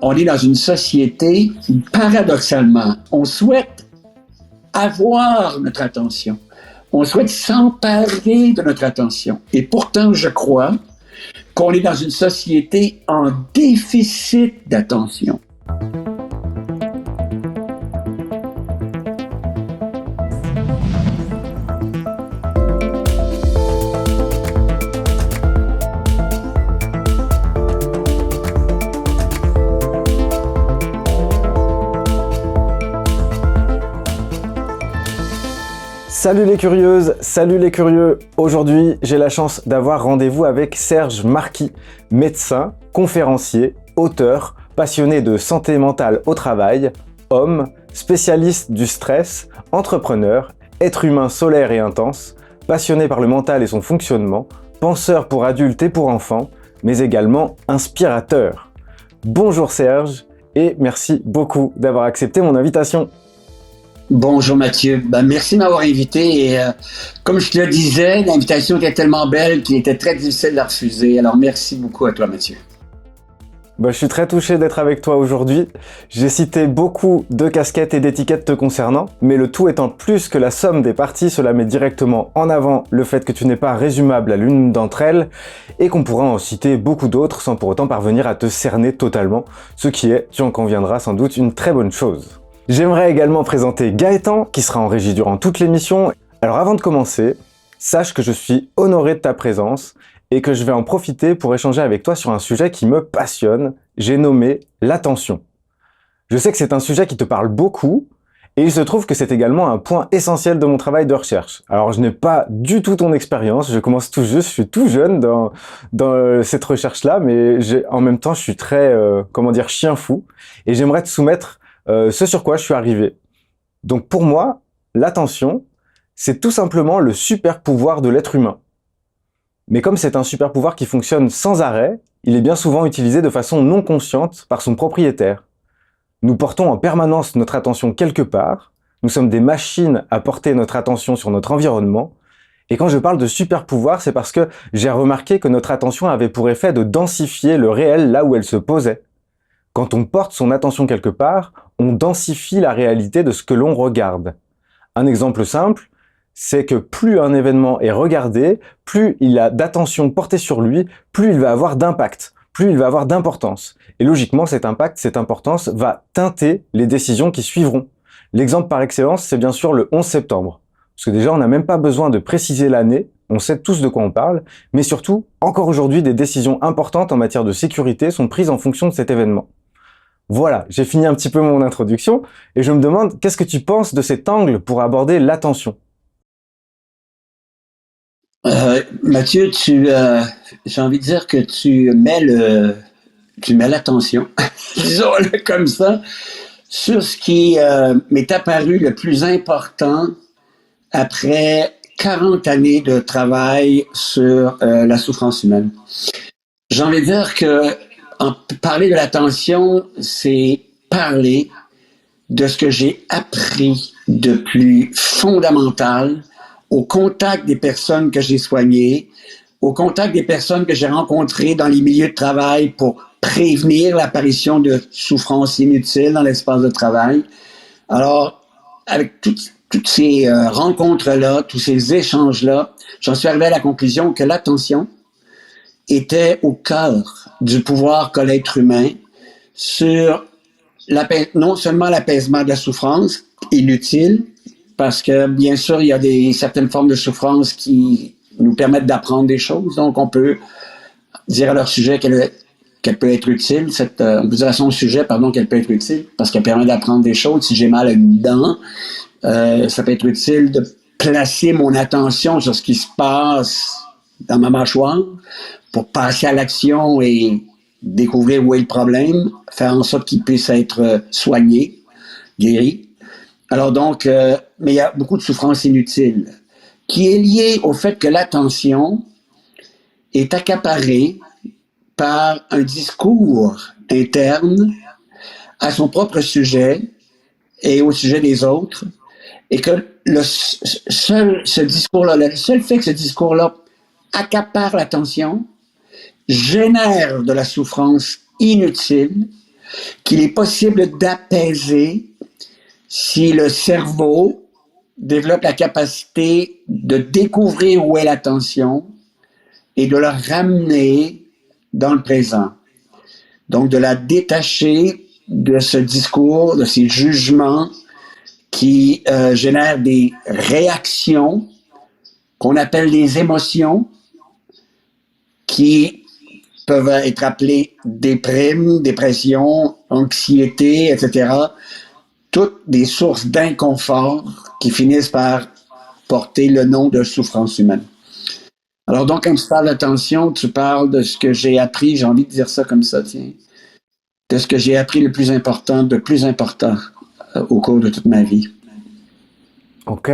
on est dans une société, paradoxalement, on souhaite avoir notre attention. On souhaite s'emparer de notre attention. Et pourtant, je crois qu'on est dans une société en déficit d'attention. Salut les curieuses, salut les curieux. Aujourd'hui, j'ai la chance d'avoir rendez-vous avec Serge Marquis, médecin, conférencier, auteur, passionné de santé mentale au travail, homme, spécialiste du stress, entrepreneur, être humain solaire et intense, passionné par le mental et son fonctionnement, penseur pour adultes et pour enfants, mais également inspirateur. Bonjour Serge et merci beaucoup d'avoir accepté mon invitation. Bonjour Mathieu, merci de m'avoir invité et comme je te le disais, l'invitation était tellement belle qu'il était très difficile de la refuser, alors merci beaucoup à toi Mathieu. Je suis très touché d'être avec toi aujourd'hui. J'ai cité beaucoup de casquettes et d'étiquettes te concernant, mais le tout étant plus que la somme des parties, cela met directement en avant le fait que tu n'es pas résumable à l'une d'entre elles et qu'on pourra en citer beaucoup d'autres sans pour autant parvenir à te cerner totalement, ce qui est, tu en conviendras sans doute, une très bonne chose. J'aimerais également présenter Gaëtan, qui sera en régie durant toute l'émission. Alors avant de commencer, sache que je suis honoré de ta présence et que je vais en profiter pour échanger avec toi sur un sujet qui me passionne. J'ai nommé l'attention. Je sais que c'est un sujet qui te parle beaucoup et il se trouve que c'est également un point essentiel de mon travail de recherche. Alors je n'ai pas du tout ton expérience, je commence tout juste, je suis tout jeune dans cette recherche-là, mais en même temps je suis très, chien fou et j'aimerais te soumettre ce sur quoi je suis arrivé. Donc pour moi, l'attention, c'est tout simplement le super pouvoir de l'être humain. Mais comme c'est un super pouvoir qui fonctionne sans arrêt, il est bien souvent utilisé de façon non consciente par son propriétaire. Nous portons en permanence notre attention quelque part, nous sommes des machines à porter notre attention sur notre environnement, et quand je parle de super pouvoir, c'est parce que j'ai remarqué que notre attention avait pour effet de densifier le réel là où elle se posait. Quand on porte son attention quelque part, on densifie la réalité de ce que l'on regarde. Un exemple simple, c'est que plus un événement est regardé, plus il a d'attention portée sur lui, plus il va avoir d'impact, plus il va avoir d'importance. Et logiquement, cet impact, cette importance va teinter les décisions qui suivront. L'exemple par excellence, c'est bien sûr le 11 septembre. Parce que déjà, on n'a même pas besoin de préciser l'année, on sait tous de quoi on parle, mais surtout, encore aujourd'hui, des décisions importantes en matière de sécurité sont prises en fonction de cet événement. Voilà, j'ai fini un petit peu mon introduction et je me demande qu'est-ce que tu penses de cet angle pour aborder l'attention? Mathieu, j'ai envie de dire que tu mets l'attention, disons-le comme ça, sur ce qui m'est apparu le plus important après 40 années de travail sur la souffrance humaine. J'ai envie de dire que parler de l'attention, c'est parler de ce que j'ai appris de plus fondamental au contact des personnes que j'ai soignées, au contact des personnes que j'ai rencontrées dans les milieux de travail pour prévenir l'apparition de souffrances inutiles dans l'espace de travail. Alors, avec toutes ces rencontres-là, tous ces échanges-là, j'en suis arrivé à la conclusion que l'attention était au cœur du pouvoir qu'a l'être humain sur non seulement l'apaisement de la souffrance inutile, parce que bien sûr, il y a certaines formes de souffrance qui nous permettent d'apprendre des choses, donc on peut dire à leur sujet qu'elle peut être utile, on peut dire à son sujet, qu'elle peut être utile, parce qu'elle permet d'apprendre des choses. Si j'ai mal à une dent, ça peut être utile de placer mon attention sur ce qui se passe dans ma mâchoire, pour passer à l'action et découvrir où est le problème, faire en sorte qu'il puisse être soigné, guéri. Alors donc, mais il y a beaucoup de souffrance inutile qui est liée au fait que l'attention est accaparée par un discours interne à son propre sujet et au sujet des autres, et que le seul fait que ce discours-là accapare l'attention, génère de la souffrance inutile, qu'il est possible d'apaiser si le cerveau développe la capacité de découvrir où est l'attention et de la ramener dans le présent. Donc, de la détacher de ce discours, de ces jugements qui génèrent des réactions qu'on appelle des émotions, qui peuvent être appelées déprime, dépression, anxiété, etc. Toutes des sources d'inconfort qui finissent par porter le nom de souffrance humaine. Alors donc, quand tu parles d'attention, tu parles de ce que j'ai appris, j'ai envie de dire ça comme ça, tiens, de ce que j'ai appris le plus important, au cours de toute ma vie. Ok.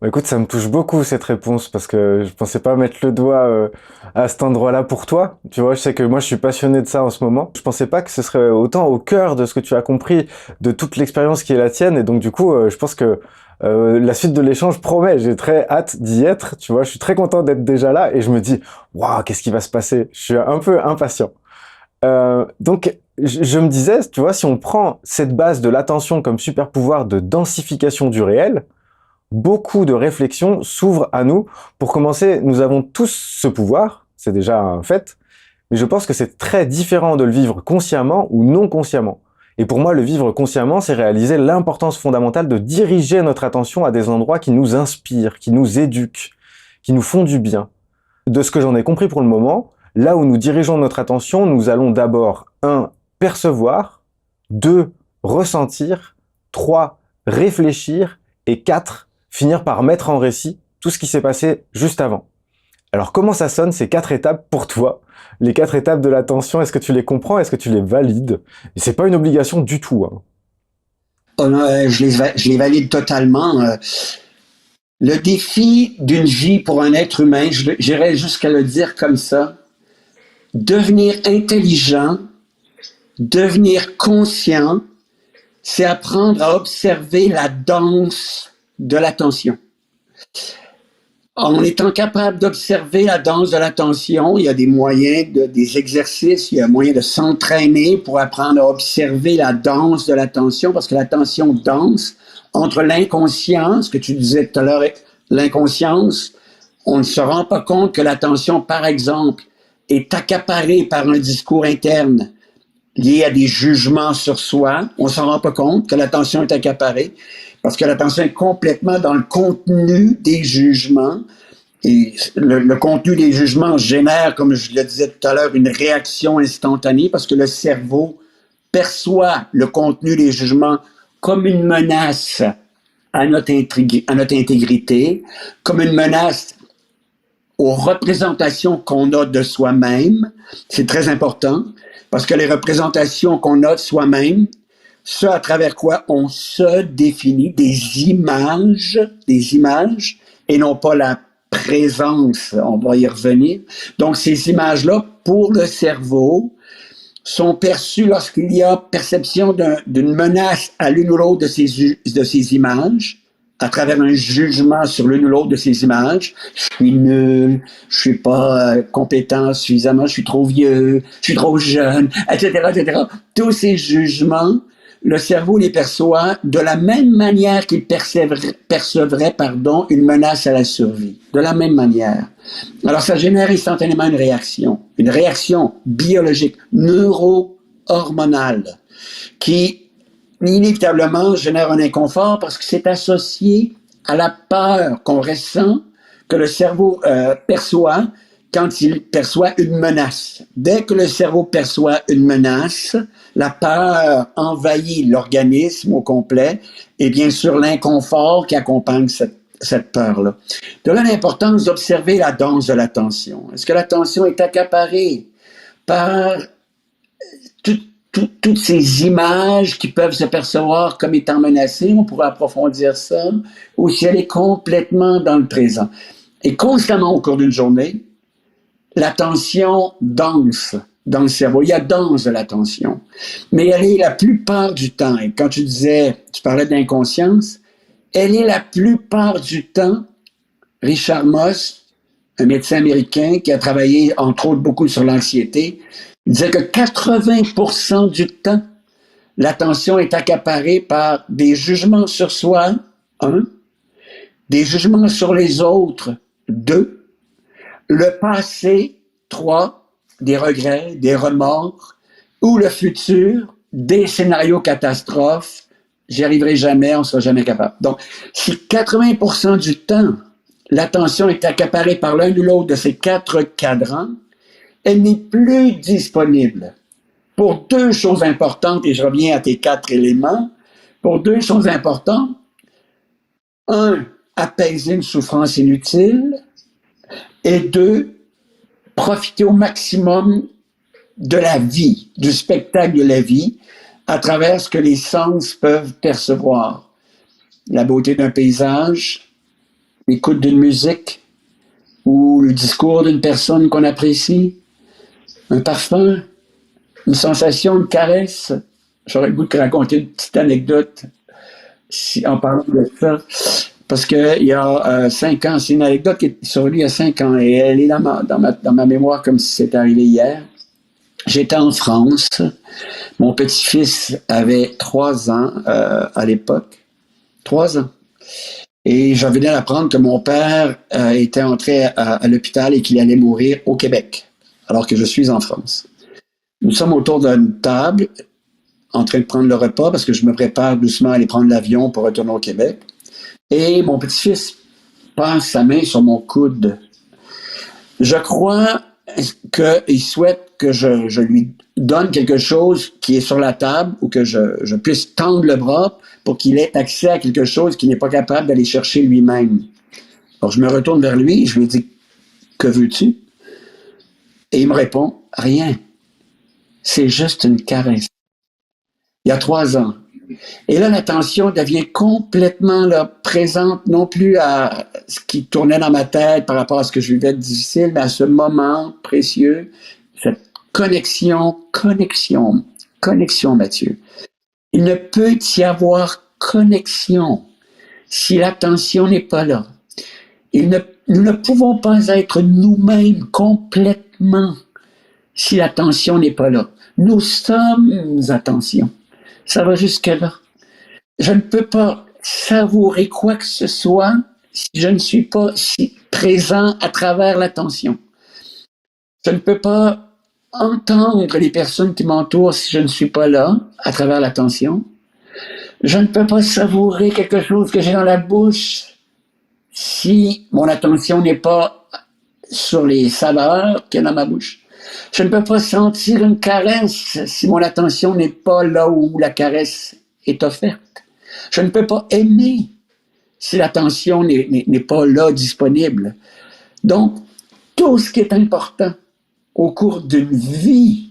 Bah, écoute, ça me touche beaucoup cette réponse parce que je pensais pas mettre le doigt à cet endroit-là pour toi. Tu vois, je sais que moi je suis passionné de ça en ce moment. Je pensais pas que ce serait autant au cœur de ce que tu as compris, de toute l'expérience qui est la tienne. Et donc du coup, je pense que la suite de l'échange promet. J'ai très hâte d'y être. Tu vois, je suis très content d'être déjà là et je me dis, waouh, qu'est-ce qui va se passer? Je suis un peu impatient. Donc, je me disais, tu vois, si on prend cette base de l'attention comme super pouvoir de densification du réel, beaucoup de réflexions s'ouvrent à nous. Pour commencer, nous avons tous ce pouvoir, c'est déjà un fait, mais je pense que c'est très différent de le vivre consciemment ou non consciemment. Et pour moi, le vivre consciemment, c'est réaliser l'importance fondamentale de diriger notre attention à des endroits qui nous inspirent, qui nous éduquent, qui nous font du bien. De ce que j'en ai compris pour le moment, là où nous dirigeons notre attention, nous allons d'abord 1. Percevoir, 2. Ressentir, 3. Réfléchir et 4. Finir par mettre en récit tout ce qui s'est passé juste avant. Alors comment ça sonne ces 4 étapes pour toi? Les 4 étapes de l'attention, est-ce que tu les comprends? Est-ce que tu les valides? Et c'est pas une obligation du tout. Hein. Oh non, je les valide totalement. Le défi d'une vie pour un être humain, j'irais jusqu'à le dire comme ça, devenir intelligent, devenir conscient, c'est apprendre à observer la danse de l'attention. En étant capable d'observer la danse de l'attention, il y a des moyens, des exercices, il y a un moyen de s'entraîner pour apprendre à observer la danse de l'attention, parce que l'attention danse entre l'inconscience, que tu disais tout à l'heure, l'inconscience, on ne se rend pas compte que l'attention, par exemple, est accaparée par un discours interne lié à des jugements sur soi. On ne s'en rend pas compte que l'attention est accaparée parce que l'attention est complètement dans le contenu des jugements. Et le contenu des jugements génère, comme je le disais tout à l'heure, une réaction instantanée parce que le cerveau perçoit le contenu des jugements comme une menace à notre intégrité, comme une menace aux représentations qu'on a de soi-même. C'est très important parce que les représentations qu'on a de soi-même, ce à travers quoi on se définit, des images, et non pas la présence, on va y revenir. Donc ces images-là, pour le cerveau, sont perçues lorsqu'il y a perception d'une menace à l'une ou l'autre de ces images, à travers un jugement sur l'une ou l'autre de ces images. Je suis nul, je suis pas compétent suffisamment, je suis trop vieux, je suis trop jeune, etc., etc. Tous ces jugements, le cerveau les perçoit de la même manière qu'il percevrait une menace à la survie. De la même manière. Alors, ça génère instantanément une réaction biologique, neuro-hormonale, qui inévitablement génère un inconfort parce que c'est associé à la peur qu'on ressent, que le cerveau perçoit quand il perçoit une menace. Dès que le cerveau perçoit une menace, la peur envahit l'organisme au complet et bien sûr l'inconfort qui accompagne cette peur-là. De là l'importance d'observer la danse de l'attention. Est-ce que l'attention est accaparée par toutes ces images qui peuvent se percevoir comme étant menacées, on pourrait approfondir ça, ou si elle est complètement dans le présent. Et constamment au cours d'une journée, l'attention danse dans le cerveau. Il y a danse de l'attention. Mais elle est la plupart du temps, et quand tu parlais d'inconscience, elle est la plupart du temps, Richard Moss, un médecin américain qui a travaillé entre autres beaucoup sur l'anxiété, il disait que 80% du temps, l'attention est accaparée par des jugements sur soi, un, des jugements sur les autres, deux, le passé, trois, des regrets, des remords, ou le futur, des scénarios catastrophes, j'y arriverai jamais, on ne sera jamais capable. Donc, si 80% du temps, l'attention est accaparée par l'un ou l'autre de ces quatre cadrans, elle n'est plus disponible pour deux choses importantes, et je reviens à tes quatre éléments, pour deux choses importantes. Un, apaiser une souffrance inutile, et deux, profiter au maximum de la vie, du spectacle de la vie, à travers ce que les sens peuvent percevoir. La beauté d'un paysage, l'écoute d'une musique, ou le discours d'une personne qu'on apprécie, un parfum, une sensation, une caresse. J'aurais le goût de raconter une petite anecdote en parlant de ça. Parce qu'il y a 5 ans, c'est une anecdote qui est survenue il y a 5 ans et elle est dans ma mémoire comme si c'était arrivé hier. J'étais en France. Mon petit-fils avait 3 ans à l'époque. 3 ans. Et je venais d'apprendre que mon père était entré à l'hôpital et qu'il allait mourir au Québec, alors que je suis en France. Nous sommes autour d'une table, en train de prendre le repas, parce que je me prépare doucement à aller prendre l'avion pour retourner au Québec. Et mon petit-fils passe sa main sur mon coude. Je crois qu'il souhaite que je lui donne quelque chose qui est sur la table ou que je puisse tendre le bras pour qu'il ait accès à quelque chose qu'il n'est pas capable d'aller chercher lui-même. Alors, je me retourne vers lui et je lui dis « Que veux-tu? » Et il me répond « Rien. C'est juste une caresse. » Il y a 3 ans. Et là, l'attention devient complètement là, présente, non plus à ce qui tournait dans ma tête par rapport à ce que je vivais de difficile, mais à ce moment précieux, cette connexion, Mathieu. Il ne peut y avoir connexion si l'attention n'est pas là. Nous ne pouvons pas être nous-mêmes complètement si l'attention n'est pas là. Nous sommes attention. Ça va jusque-là. Je ne peux pas savourer quoi que ce soit si je ne suis pas présent à travers l'attention. Je ne peux pas entendre les personnes qui m'entourent si je ne suis pas là, à travers l'attention. Je ne peux pas savourer quelque chose que j'ai dans la bouche si mon attention n'est pas sur les saveurs qu'il y a dans ma bouche. Je ne peux pas sentir une caresse si mon attention n'est pas là où la caresse est offerte. Je ne peux pas aimer si l'attention n'est pas là, disponible. Donc, tout ce qui est important au cours d'une vie,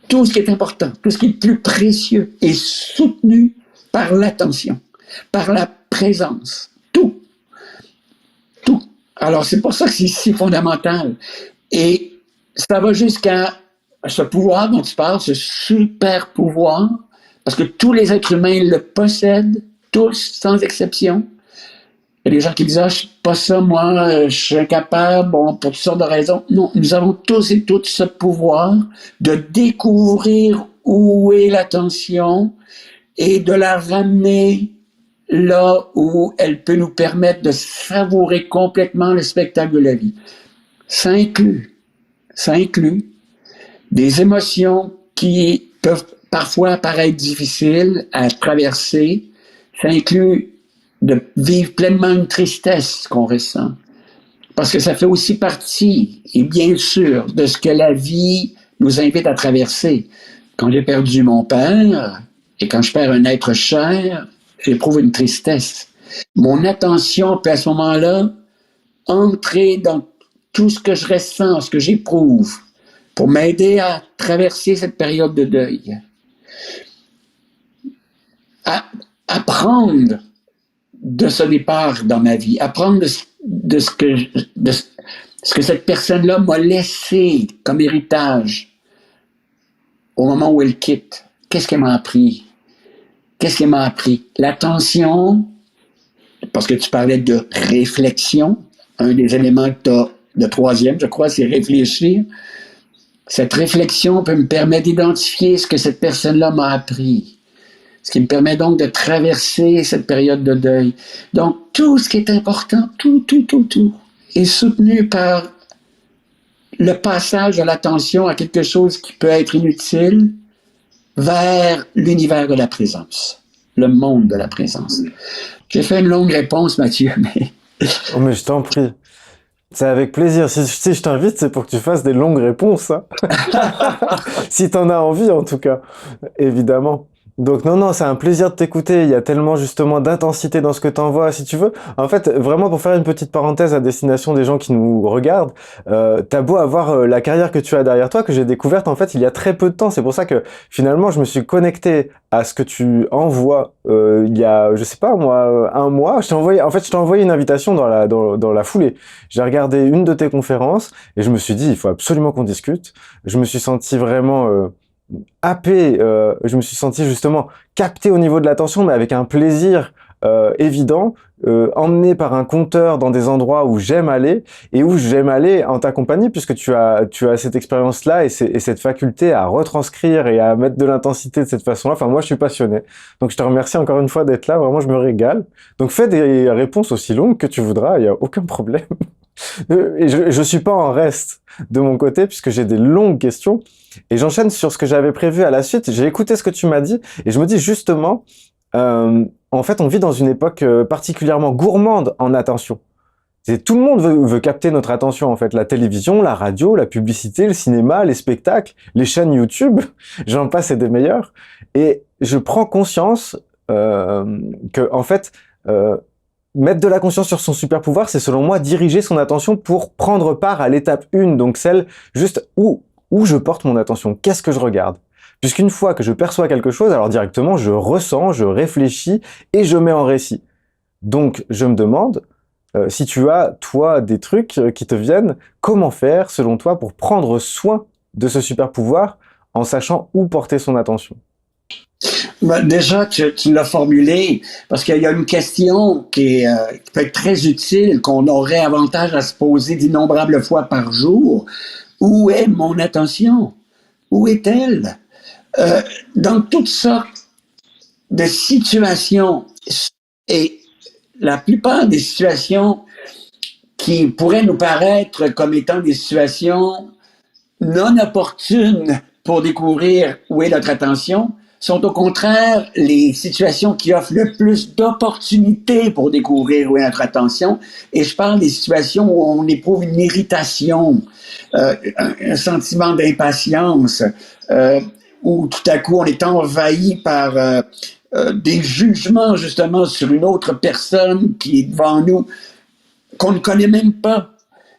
tout ce qui est important, tout ce qui est plus précieux est soutenu par l'attention, par la présence. Tout. Tout. Alors, c'est pour ça que c'est si fondamental. Et ça va jusqu'à ce pouvoir dont tu parles, ce super pouvoir, parce que tous les êtres humains le possèdent, tous, sans exception. Il y a des gens qui disent « Ah, je ne suis pas ça, moi, je suis incapable, bon, pour toutes sortes de raisons. » Non, nous avons tous et toutes ce pouvoir de découvrir où est l'attention et de la ramener là où elle peut nous permettre de savourer complètement le spectacle de la vie. Ça inclut des émotions qui peuvent parfois paraître difficiles à traverser. Ça inclut de vivre pleinement une tristesse qu'on ressent. Parce que ça fait aussi partie, et bien sûr, de ce que la vie nous invite à traverser. Quand j'ai perdu mon père, et quand je perds un être cher, j'éprouve une tristesse. Mon attention peut à ce moment-là entrer dans tout ce que je ressens, ce que j'éprouve, pour m'aider à traverser cette période de deuil. Apprendre de ce départ dans ma vie, apprendre de ce que cette personne-là m'a laissé comme héritage au moment où elle quitte. Qu'est-ce qu'elle m'a appris? Qu'est-ce qu'elle m'a appris? L'attention, parce que tu parlais de réflexion, un des éléments que tu as, le troisième, je crois, c'est réfléchir. Cette réflexion peut me permettre d'identifier ce que cette personne-là m'a appris. Ce qui me permet donc de traverser cette période de deuil. Donc, tout ce qui est important, tout, est soutenu par le passage de l'attention à quelque chose qui peut être inutile vers l'univers de la présence, le monde de la présence. J'ai fait une longue réponse, Mathieu, mais... Oh, mais je t'en prie. C'est avec plaisir. Si je t'invite, c'est pour que tu fasses des longues réponses. Hein. Si t'en as envie, en tout cas. Évidemment. Donc non, c'est un plaisir de t'écouter. Il y a tellement justement d'intensité dans ce que t'envoies, si tu veux. En fait, vraiment pour faire une petite parenthèse à destination des gens qui nous regardent, t'as beau avoir la carrière que tu as derrière toi, que j'ai découverte en fait il y a très peu de temps. C'est pour ça que finalement je me suis connecté à ce que tu envoies il y a, je sais pas moi, un mois. Je t'ai envoyé une invitation dans la foulée. J'ai regardé une de tes conférences et je me suis dit il faut absolument qu'on discute. Je me suis senti vraiment happé, je me suis senti justement capté au niveau de l'attention, mais avec un plaisir évident, emmené par un conteur dans des endroits où j'aime aller et où j'aime aller en ta compagnie, puisque tu as cette expérience-là et cette faculté à retranscrire et à mettre de l'intensité de cette façon-là. Enfin, moi, je suis passionné. Donc, je te remercie encore une fois d'être là. Vraiment, je me régale. Donc, fais des réponses aussi longues que tu voudras. Il n'y a aucun problème. Et je suis pas en reste de mon côté puisque j'ai des longues questions et j'enchaîne sur ce que j'avais prévu à la suite. J'ai écouté ce que tu m'as dit et je me dis justement, en fait, on vit dans une époque particulièrement gourmande en attention. Tout le monde veut capter notre attention en fait. La télévision, la radio, la publicité, le cinéma, les spectacles, les chaînes YouTube, j'en passe et des meilleurs. Et je prends conscience que en fait mettre de la conscience sur son super pouvoir, c'est selon moi diriger son attention pour prendre part à l'étape 1, donc celle juste où je porte mon attention, qu'est-ce que je regarde. Puisqu'une fois que je perçois quelque chose, alors directement je ressens, je réfléchis et je mets en récit. Donc je me demande si tu as, toi, des trucs qui te viennent, comment faire selon toi pour prendre soin de ce super pouvoir en sachant où porter son attention. Déjà, tu l'as formulé, parce qu'il y a une question qui peut être très utile, qu'on aurait avantage à se poser d'innombrables fois par jour. Où est mon attention? Où est-elle? Dans toutes sortes de situations, et la plupart des situations qui pourraient nous paraître comme étant des situations non opportunes pour découvrir où est notre attention, sont au contraire les situations qui offrent le plus d'opportunités pour découvrir où est notre attention. Et je parle des situations où on éprouve une irritation, un sentiment d'impatience, où tout à coup on est envahi par des jugements justement sur une autre personne qui est devant nous, qu'on ne connaît même pas.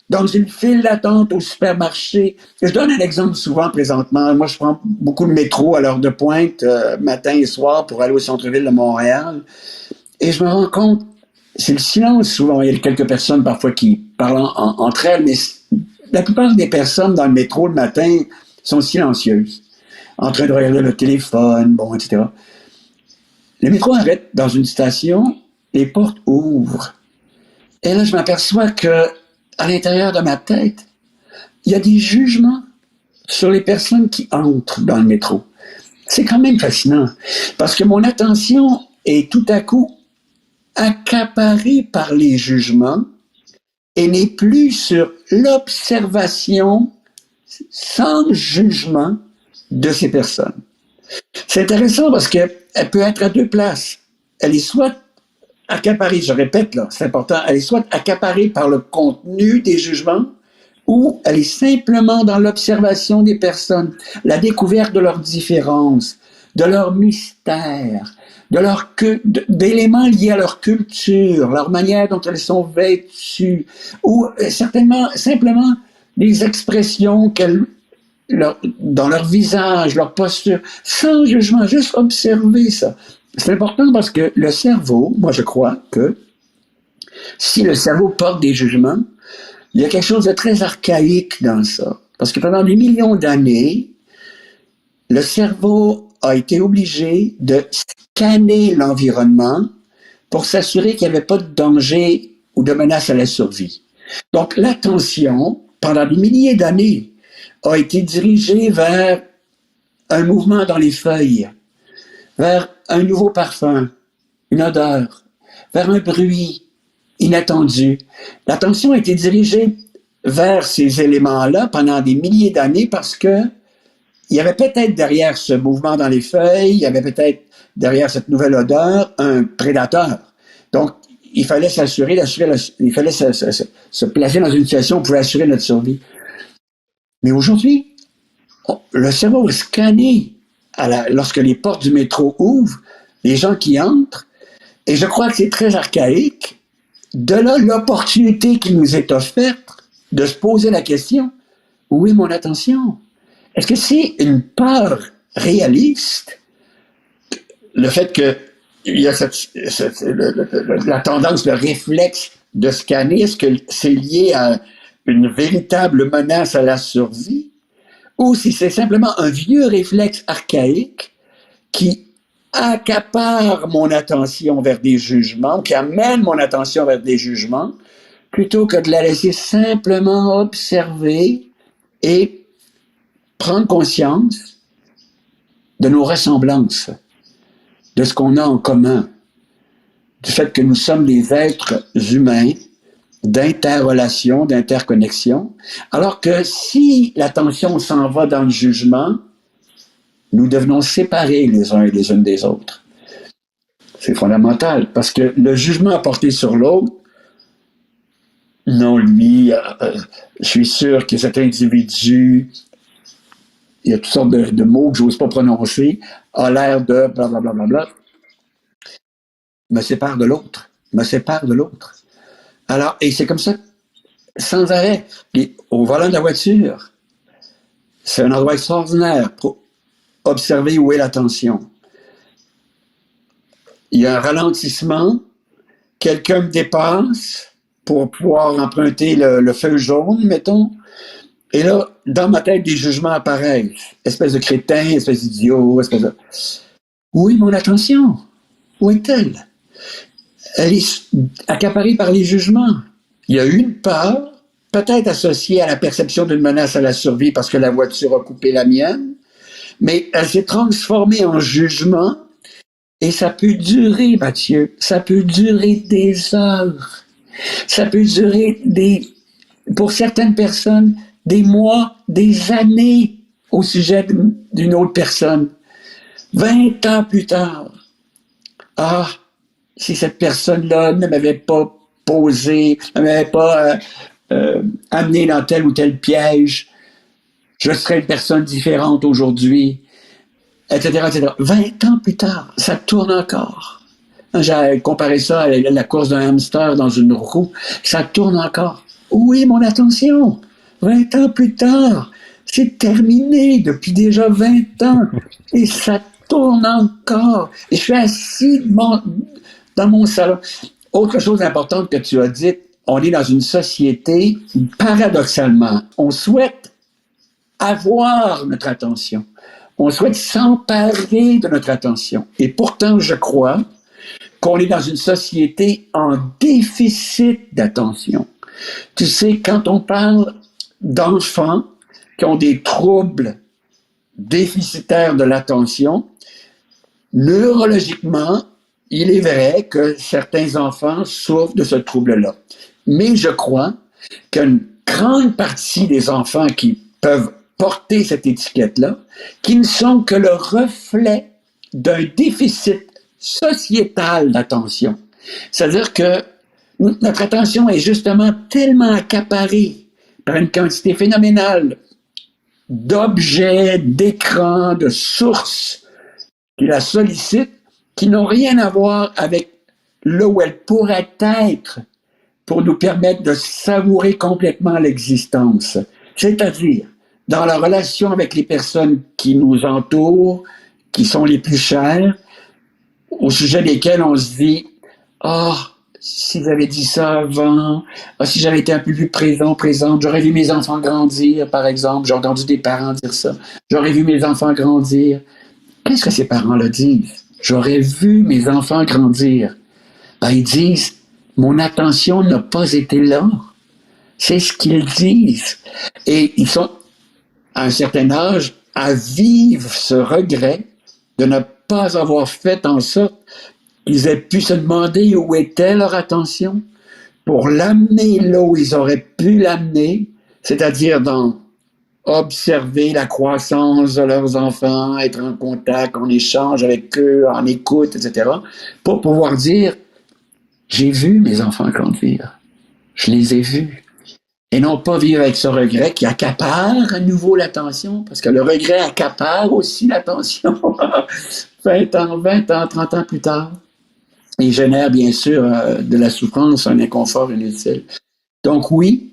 Dans une file d'attente au supermarché. Je donne un exemple souvent présentement. Moi, je prends beaucoup de métro à l'heure de pointe, matin et soir, pour aller au centre-ville de Montréal. Et je me rends compte, c'est le silence souvent. Il y a quelques personnes parfois qui parlent entre elles, mais la plupart des personnes dans le métro le matin sont silencieuses, en train de regarder le téléphone, bon, etc. Le métro arrête dans une station, les portes ouvrent. Et là, je m'aperçois que à l'intérieur de ma tête, il y a des jugements sur les personnes qui entrent dans le métro. C'est quand même fascinant, parce que mon attention est tout à coup accaparée par les jugements et n'est plus sur l'observation sans jugement de ces personnes. C'est intéressant parce qu'elle peut être à deux places. Elle est soit accaparée, je répète là, c'est important, elle est soit accaparée par le contenu des jugements ou elle est simplement dans l'observation des personnes, la découverte de leurs différences, de leurs mystères, d'éléments liés à leur culture, leur manière dont elles sont vêtues, ou certainement, simplement des expressions dans leur visage, leur posture, sans jugement, juste observer ça. C'est important parce que le cerveau, moi je crois que si le cerveau porte des jugements, il y a quelque chose de très archaïque dans ça. Parce que pendant des millions d'années, le cerveau a été obligé de scanner l'environnement pour s'assurer qu'il n'y avait pas de danger ou de menace à la survie. Donc l'attention, pendant des milliers d'années, a été dirigée vers un mouvement dans les feuilles, vers un nouveau parfum, une odeur, vers un bruit inattendu. L'attention a été dirigée vers ces éléments-là pendant des milliers d'années parce que il y avait peut-être derrière ce mouvement dans les feuilles, il y avait peut-être derrière cette nouvelle odeur un prédateur. Donc, il fallait s'assurer, il fallait se placer dans une situation où on pouvait assurer notre survie. Mais aujourd'hui, le cerveau est scanné lorsque les portes du métro ouvrent, les gens qui entrent, et je crois que c'est très archaïque. De là, l'opportunité qui nous est offerte de se poser la question, où est mon attention? Est-ce que c'est une peur réaliste, le fait qu'il y a la tendance, le réflexe de scanner, est-ce que c'est lié à une véritable menace à la survie, ou si c'est simplement un vieux réflexe archaïque qui accapare mon attention vers des jugements, qui amène mon attention vers des jugements, plutôt que de la laisser simplement observer et prendre conscience de nos ressemblances, de ce qu'on a en commun, du fait que nous sommes des êtres humains d'interrelation, d'interconnexion, alors que si l'attention s'en va dans le jugement, nous devenons séparés les uns et les unes des autres. C'est fondamental, parce que le jugement porté sur l'autre, non, lui, je suis sûr que cet individu, il y a toutes sortes de mots que je n'ose pas prononcer, a l'air de blablabla, bla, bla, bla, me sépare de l'autre, me sépare de l'autre. Alors, et c'est comme ça, sans arrêt. Et au volant de la voiture, c'est un endroit extraordinaire pour observer où est l'attention. Il y a un ralentissement, quelqu'un me dépasse pour pouvoir emprunter le feu jaune, mettons, et là, dans ma tête, des jugements apparaissent. Espèce de crétin, espèce d'idiot, espèce de... Où est mon attention? Où est-elle? Elle est accaparée par les jugements. Il y a une peur, peut-être associée à la perception d'une menace à la survie parce que la voiture a coupé la mienne, mais elle s'est transformée en jugement et ça peut durer, Mathieu, ça peut durer des heures. Ça peut durer pour certaines personnes, des mois, des années au sujet d'une autre personne. 20 ans plus tard, ah, si cette personne-là ne m'avait pas posé, ne m'avait pas amené dans tel ou tel piège, je serais une personne différente aujourd'hui, etc., etc. 20 ans plus tard, ça tourne encore. J'ai comparé ça à la course d'un hamster dans une roue. Ça tourne encore. Où est mon attention? 20 ans plus tard, c'est terminé depuis déjà 20 ans. Et ça tourne encore. Et je suis assis dans mon salon. Autre chose importante que tu as dit, on est dans une société, paradoxalement, on souhaite avoir notre attention. On souhaite s'emparer de notre attention. Et pourtant, je crois qu'on est dans une société en déficit d'attention. Tu sais, quand on parle d'enfants qui ont des troubles déficitaires de l'attention, neurologiquement, il est vrai que certains enfants souffrent de ce trouble-là. Mais je crois qu'une grande partie des enfants qui peuvent porter cette étiquette-là, qui ne sont que le reflet d'un déficit sociétal d'attention. C'est-à-dire que notre attention est justement tellement accaparée par une quantité phénoménale d'objets, d'écrans, de sources qui la sollicitent, qui n'ont rien à voir avec là où elle pourrait être pour nous permettre de savourer complètement l'existence. C'est-à-dire, dans la relation avec les personnes qui nous entourent, qui sont les plus chères, au sujet desquelles on se dit « Ah, oh, si j'avais dit ça avant, oh, si j'avais été un peu plus présente, j'aurais vu mes enfants grandir, par exemple. » J'ai entendu des parents dire ça. « J'aurais vu mes enfants grandir. » Qu'est-ce que ces parents-là disent? « J'aurais vu mes enfants grandir. » Ben, ils disent « Mon attention n'a pas été là. » C'est ce qu'ils disent. Et ils sont à un certain âge, à vivre ce regret de ne pas avoir fait en sorte qu'ils aient pu se demander où était leur attention pour l'amener là où ils auraient pu l'amener, c'est-à-dire dans observer la croissance de leurs enfants, être en contact, en échange avec eux, en écoute, etc., pour pouvoir dire, j'ai vu mes enfants grandir, je les ai vus. Et non pas vivre avec ce regret qui accapare à nouveau l'attention, parce que le regret accapare aussi l'attention 20 ans, 30 ans plus tard. Et génère bien sûr de la souffrance, un inconfort inutile. Donc oui,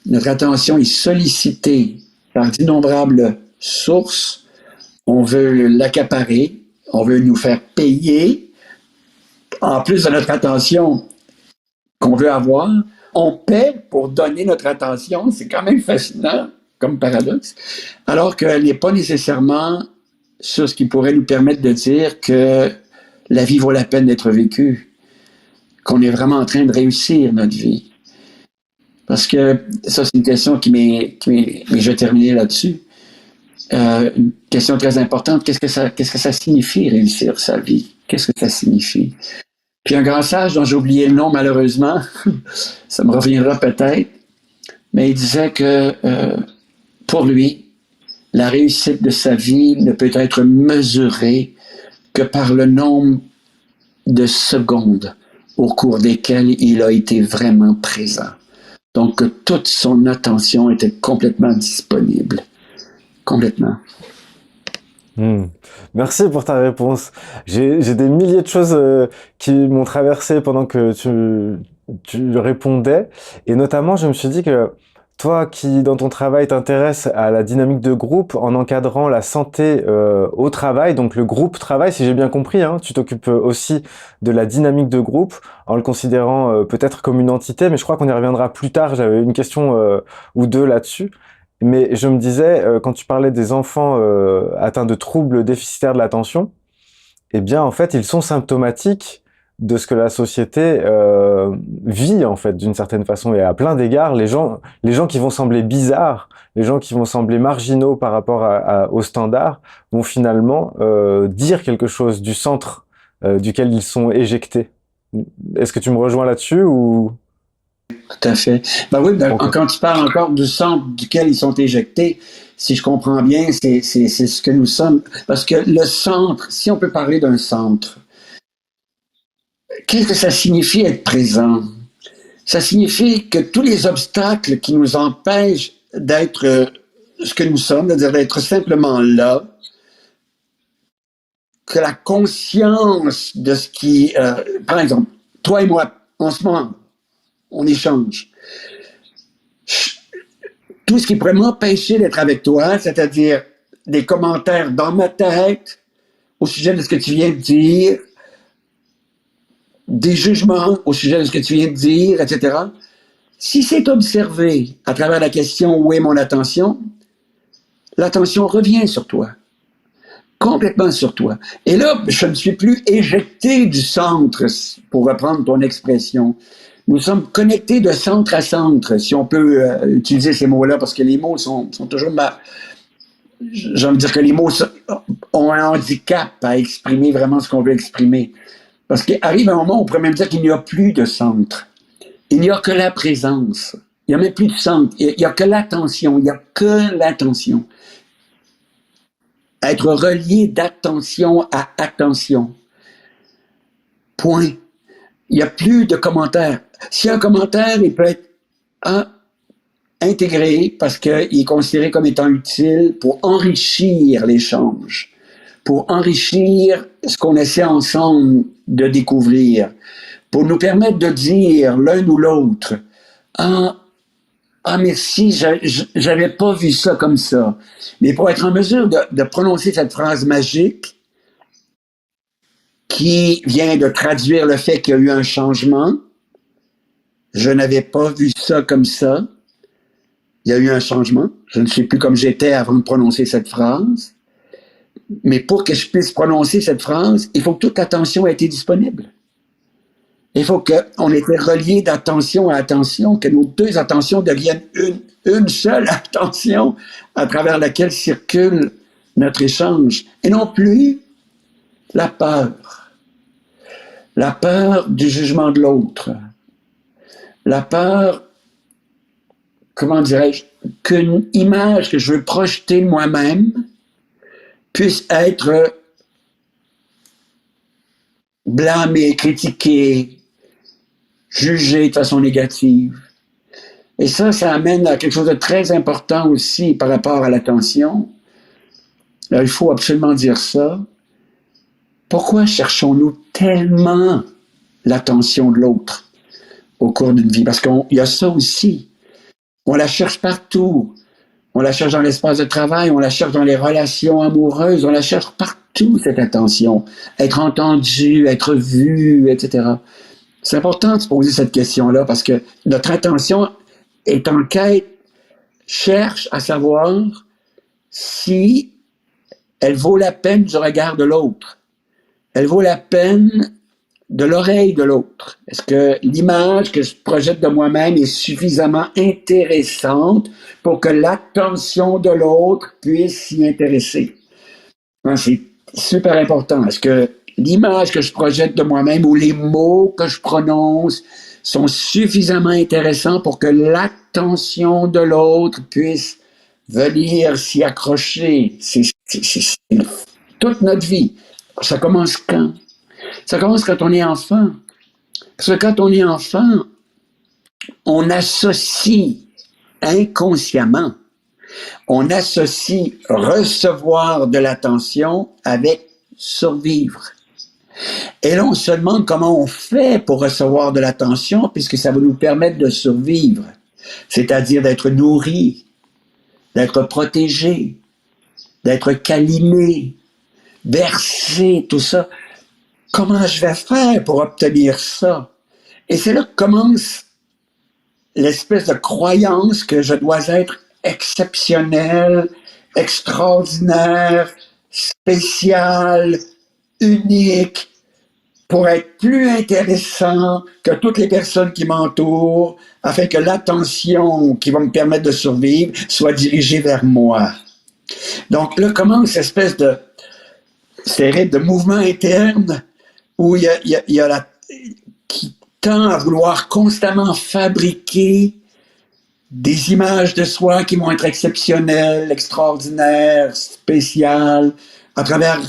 notre attention est sollicitée par d'innombrables sources. On veut l'accaparer, on veut nous faire payer. En plus de notre attention qu'on veut avoir, on paie pour donner notre attention. C'est quand même fascinant comme paradoxe. Alors qu'elle n'est pas nécessairement sur ce qui pourrait nous permettre de dire que la vie vaut la peine d'être vécue, qu'on est vraiment en train de réussir notre vie. Parce que ça, c'est une question mais je vais terminer là-dessus. Une question très importante. Qu'est-ce que ça signifie réussir sa vie? Qu'est-ce que ça signifie? Puis un grand sage dont j'ai oublié le nom malheureusement, ça me reviendra peut-être, mais il disait que pour lui, la réussite de sa vie ne peut être mesurée que par le nombre de secondes au cours desquelles il a été vraiment présent. Donc, que toute son attention était complètement disponible. Complètement. Merci pour ta réponse. J'ai des milliers de choses qui m'ont traversé pendant que tu répondais. Et notamment, je me suis dit que toi qui, dans ton travail, t'intéresses à la dynamique de groupe en encadrant la santé au travail, donc le groupe travail, si j'ai bien compris, hein, tu t'occupes aussi de la dynamique de groupe en le considérant peut-être comme une entité, mais je crois qu'on y reviendra plus tard. J'avais une question ou deux là-dessus. Mais je me disais, quand tu parlais des enfants atteints de troubles déficitaires de l'attention, eh bien, en fait, ils sont symptomatiques de ce que la société vit, en fait, d'une certaine façon. Et à plein d'égards, les gens qui vont sembler bizarres, les gens qui vont sembler marginaux par rapport aux standards, vont finalement dire quelque chose du centre duquel ils sont éjectés. Est-ce que tu me rejoins là-dessus ou... Tout à fait. Ben oui, quand tu parles encore du centre duquel ils sont éjectés, si je comprends bien, c'est ce que nous sommes. Parce que le centre, si on peut parler d'un centre, qu'est-ce que ça signifie être présent? Ça signifie que tous les obstacles qui nous empêchent d'être ce que nous sommes, c'est-à-dire d'être simplement là, que la conscience de ce qui... par exemple, toi et moi, en ce moment, on échange. Tout ce qui pourrait m'empêcher d'être avec toi, c'est-à-dire des commentaires dans ma tête au sujet de ce que tu viens de dire, des jugements au sujet de ce que tu viens de dire, etc. Si c'est observé à travers la question où est mon attention, l'attention revient sur toi, complètement sur toi. Et là, je ne suis plus éjecté du centre, pour reprendre ton expression. Nous sommes connectés de centre à centre, si on peut utiliser ces mots-là, parce que les mots sont toujours... J'ai envie de dire que les mots ont un handicap à exprimer vraiment ce qu'on veut exprimer. Parce qu'arrive un moment où on pourrait même dire qu'il n'y a plus de centre. Il n'y a que la présence. Il n'y a même plus de centre. Il n'y a que l'attention. Il n'y a que l'attention. Être relié d'attention à attention. Point. Il n'y a plus de commentaires. Si un commentaire, il peut être intégré parce qu'il est considéré comme étant utile pour enrichir l'échange, pour enrichir ce qu'on essaie ensemble de découvrir, pour nous permettre de dire l'un ou l'autre « Ah, merci, j'avais pas vu ça comme ça. » Mais pour être en mesure de prononcer cette phrase magique qui vient de traduire le fait qu'il y a eu un changement, je n'avais pas vu ça comme ça. Il y a eu un changement. Je ne suis plus comme j'étais avant de prononcer cette phrase. Mais pour que je puisse prononcer cette phrase, il faut que toute l'attention ait été disponible. Il faut qu'on était reliés d'attention à attention, que nos deux attentions deviennent une seule attention à travers laquelle circule notre échange. Et non plus la peur. La peur du jugement de l'autre. La peur, comment dirais-je, qu'une image que je veux projeter moi-même puisse être blâmée, critiquée, jugée de façon négative. Et ça amène à quelque chose de très important aussi par rapport à l'attention. Alors, il faut absolument dire ça. Pourquoi cherchons-nous tellement l'attention de l'autre au cours d'une vie? Parce qu'il y a ça aussi. On la cherche partout. On la cherche dans l'espace de travail, on la cherche dans les relations amoureuses, on la cherche partout, cette attention. Être entendu, être vu, etc. C'est important de se poser cette question-là parce que notre attention est en quête, cherche à savoir si elle vaut la peine du regard de l'autre. Elle vaut la peine de l'oreille de l'autre. Est-ce que l'image que je projette de moi-même est suffisamment intéressante pour que l'attention de l'autre puisse s'y intéresser? C'est super important. Est-ce que l'image que je projette de moi-même ou les mots que je prononce sont suffisamment intéressants pour que l'attention de l'autre puisse venir s'y accrocher? C'est toute notre vie. Ça commence quand? Ça commence quand on est enfant. Parce que quand on est enfant, on associe inconsciemment, on associe recevoir de l'attention avec survivre. Et là, on se demande comment on fait pour recevoir de l'attention, puisque ça va nous permettre de survivre. C'est-à-dire d'être nourri, d'être protégé, d'être câliné, bercé, tout ça. Comment je vais faire pour obtenir ça? Et c'est là que commence l'espèce de croyance que je dois être exceptionnel, extraordinaire, spécial, unique, pour être plus intéressant que toutes les personnes qui m'entourent, afin que l'attention qui va me permettre de survivre soit dirigée vers moi. Donc là commence cette espèce de mouvement interne où il y a qui tend à vouloir constamment fabriquer des images de soi qui vont être exceptionnelles, extraordinaires, spéciales, à travers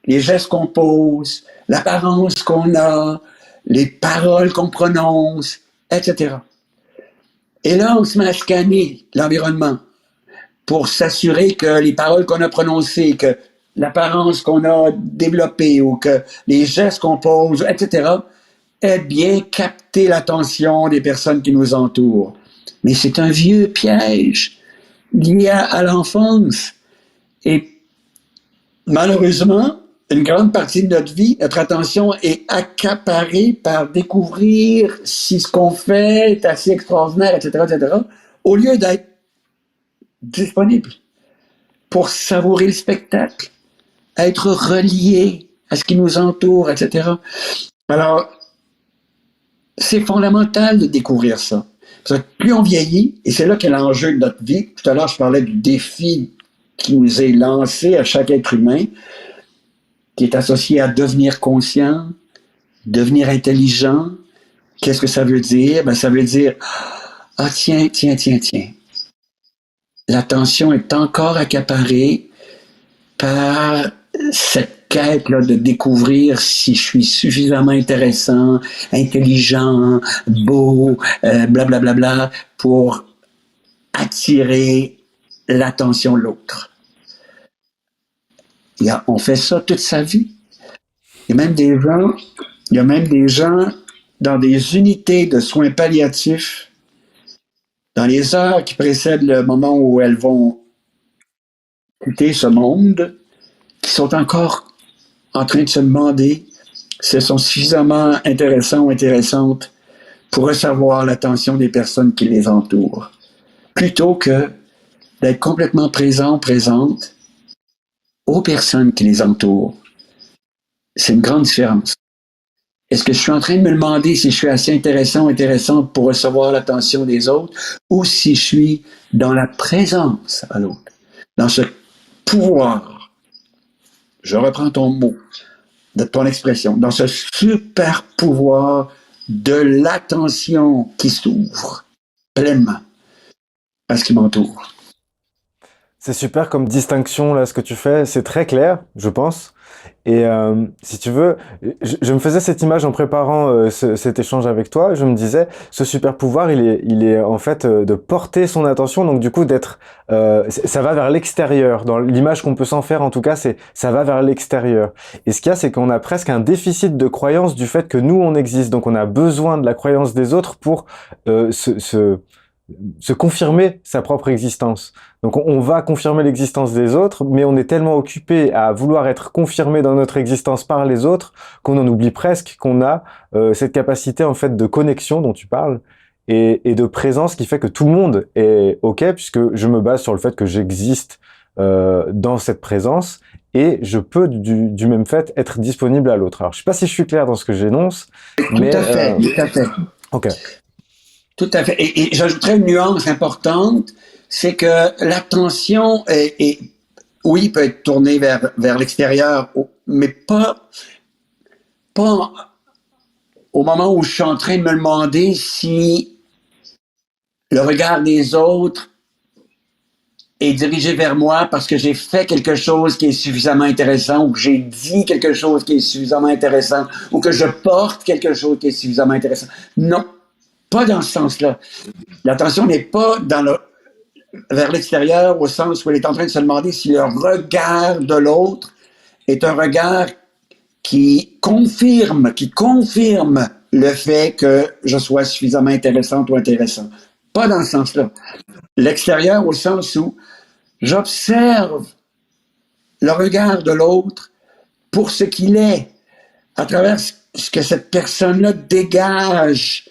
les gestes qu'on pose, l'apparence qu'on a, les paroles qu'on prononce, etc. Et là, on se met à scanner l'environnement pour s'assurer que les paroles qu'on a prononcées, que l'apparence qu'on a développée ou que les gestes qu'on pose, etc., aient bien capté l'attention des personnes qui nous entourent. Mais c'est un vieux piège lié à l'enfance. Et malheureusement, une grande partie de notre vie, notre attention est accaparée par découvrir si ce qu'on fait est assez extraordinaire, etc., etc., au lieu d'être disponible pour savourer le spectacle, être relié à ce qui nous entoure, etc. Alors, c'est fondamental de découvrir ça. Parce que plus on vieillit, et c'est là qu'est l'enjeu de notre vie, tout à l'heure je parlais du défi qui nous est lancé à chaque être humain, qui est associé à devenir conscient, devenir intelligent. Qu'est-ce que ça veut dire? Ben, ça veut dire, ah tiens. L'attention est encore accaparée par cette quête-là de découvrir si je suis suffisamment intéressant, intelligent, beau, blablabla, pour attirer l'attention de l'autre. On fait ça toute sa vie. Il y a même des gens dans des unités de soins palliatifs, dans les heures qui précèdent le moment où elles vont quitter ce monde, qui sont encore en train de se demander si elles sont suffisamment intéressants ou intéressantes pour recevoir l'attention des personnes qui les entourent, plutôt que d'être complètement présente aux personnes qui les entourent. C'est une grande différence. Est-ce que je suis en train de me demander si je suis assez intéressant ou intéressante pour recevoir l'attention des autres ou si je suis dans la présence à l'autre, dans ce pouvoir, je reprends ton mot, de ton expression, dans ce super pouvoir de l'attention qui s'ouvre pleinement à ce qui m'entoure. C'est super comme distinction là, ce que tu fais. C'est très clair, je pense. Et si tu veux, je me faisais cette image en préparant cet échange avec toi. Je me disais, ce super pouvoir, il est en fait de porter son attention. Donc du coup, ça va vers l'extérieur. Dans l'image qu'on peut s'en faire, en tout cas, ça va vers l'extérieur. Et ce qu'il y a, c'est qu'on a presque un déficit de croyance du fait que nous, on existe. Donc on a besoin de la croyance des autres pour se confirmer sa propre existence. Donc on va confirmer l'existence des autres, mais on est tellement occupé à vouloir être confirmé dans notre existence par les autres qu'on en oublie presque qu'on a cette capacité en fait de connexion dont tu parles et de présence qui fait que tout le monde est OK, puisque je me base sur le fait que j'existe dans cette présence et je peux du même fait être disponible à l'autre. Alors je sais pas si je suis clair dans ce que j'énonce, mais tout à fait, tout à fait. OK. Tout à fait. Et j'ajouterais une nuance importante, c'est que l'attention oui, peut être tournée vers l'extérieur, mais pas au moment où je suis en train de me demander si le regard des autres est dirigé vers moi parce que j'ai fait quelque chose qui est suffisamment intéressant ou que j'ai dit quelque chose qui est suffisamment intéressant ou que je porte quelque chose qui est suffisamment intéressant. Non, pas dans ce sens-là. L'attention n'est pas vers l'extérieur au sens où elle est en train de se demander si le regard de l'autre est un regard qui confirme le fait que je sois suffisamment intéressante ou intéressant. Pas dans ce sens-là. L'extérieur au sens où j'observe le regard de l'autre pour ce qu'il est, à travers ce que cette personne-là dégage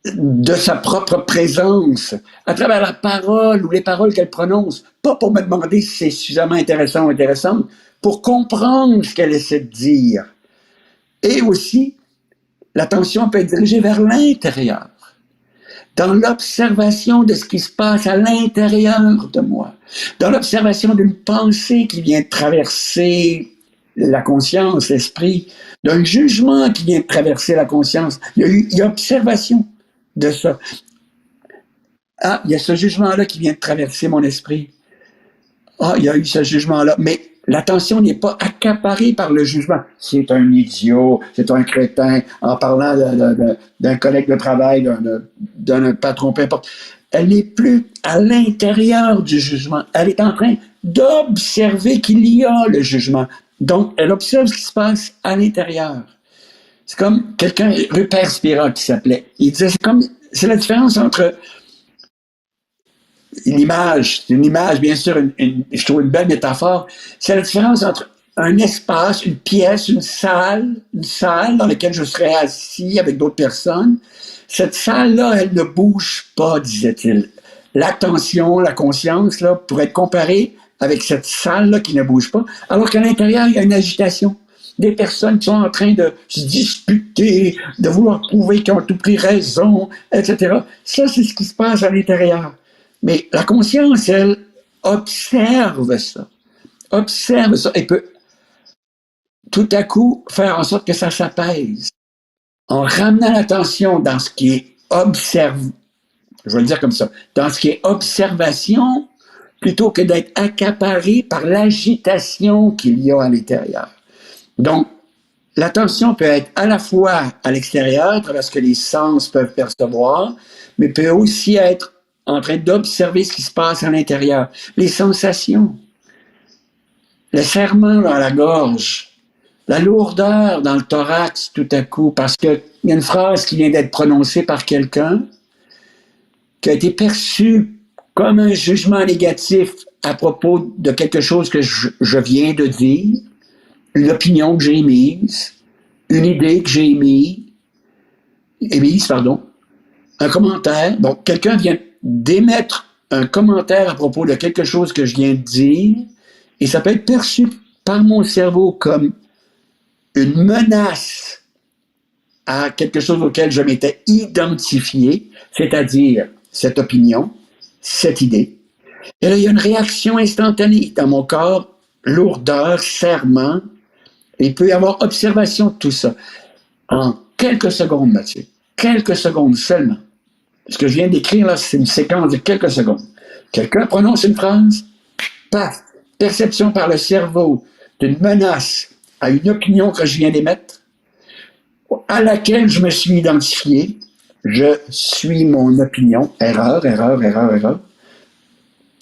de sa propre présence, à travers la parole ou les paroles qu'elle prononce, pas pour me demander si c'est suffisamment intéressant ou intéressante, pour comprendre ce qu'elle essaie de dire. Et aussi, l'attention peut être dirigée vers l'intérieur, dans l'observation de ce qui se passe à l'intérieur de moi, dans l'observation d'une pensée qui vient de traverser la conscience, l'esprit, d'un jugement qui vient de traverser la conscience. Il y a observation de ça. Ah, il y a ce jugement-là qui vient de traverser mon esprit. Ah, il y a eu ce jugement-là. Mais l'attention n'est pas accaparée par le jugement. C'est un idiot, c'est un crétin, en parlant d'un collègue de travail, d'un patron, peu importe. Elle n'est plus à l'intérieur du jugement. Elle est en train d'observer qu'il y a le jugement. Donc, elle observe ce qui se passe à l'intérieur. C'est comme quelqu'un, Rupert Spira qui s'appelait. Il disait, c'est la différence entre c'est une image, bien sûr, je trouve une belle métaphore. C'est la différence entre un espace, une pièce, une salle dans laquelle je serais assis avec d'autres personnes. Cette salle-là, elle ne bouge pas, disait-il. L'attention, la conscience, là, pourrait être comparée avec cette salle-là qui ne bouge pas, alors qu'à l'intérieur, il y a une agitation. Des personnes qui sont en train de se disputer, de vouloir prouver qu'ils ont tout pris raison, etc. Ça, c'est ce qui se passe à l'intérieur. Mais la conscience, elle, observe ça et peut tout à coup faire en sorte que ça s'apaise. En ramenant l'attention dans ce qui est je vais le dire comme ça, dans ce qui est observation, plutôt que d'être accaparé par l'agitation qu'il y a à l'intérieur. Donc, l'attention peut être à la fois à l'extérieur, à travers ce que les sens peuvent percevoir, mais peut aussi être en train d'observer ce qui se passe à l'intérieur. Les sensations, le serrement dans la gorge, la lourdeur dans le thorax tout à coup, parce qu'il y a une phrase qui vient d'être prononcée par quelqu'un, qui a été perçue comme un jugement négatif à propos de quelque chose que je viens de dire, une opinion que j'ai émise, une idée que j'ai émise, un commentaire. Donc, quelqu'un vient d'émettre un commentaire à propos de quelque chose que je viens de dire, et ça peut être perçu par mon cerveau comme une menace à quelque chose auquel je m'étais identifié, c'est-à-dire cette opinion, cette idée. Et là, il y a une réaction instantanée dans mon corps, lourdeur, serrement, et il peut y avoir observation de tout ça. En quelques secondes, Mathieu, quelques secondes seulement. Ce que je viens d'écrire, là, c'est une séquence de quelques secondes. Quelqu'un prononce une phrase, paf, perception par le cerveau d'une menace à une opinion que je viens d'émettre, à laquelle je me suis identifié. Je suis mon opinion. Erreur, erreur, erreur, erreur.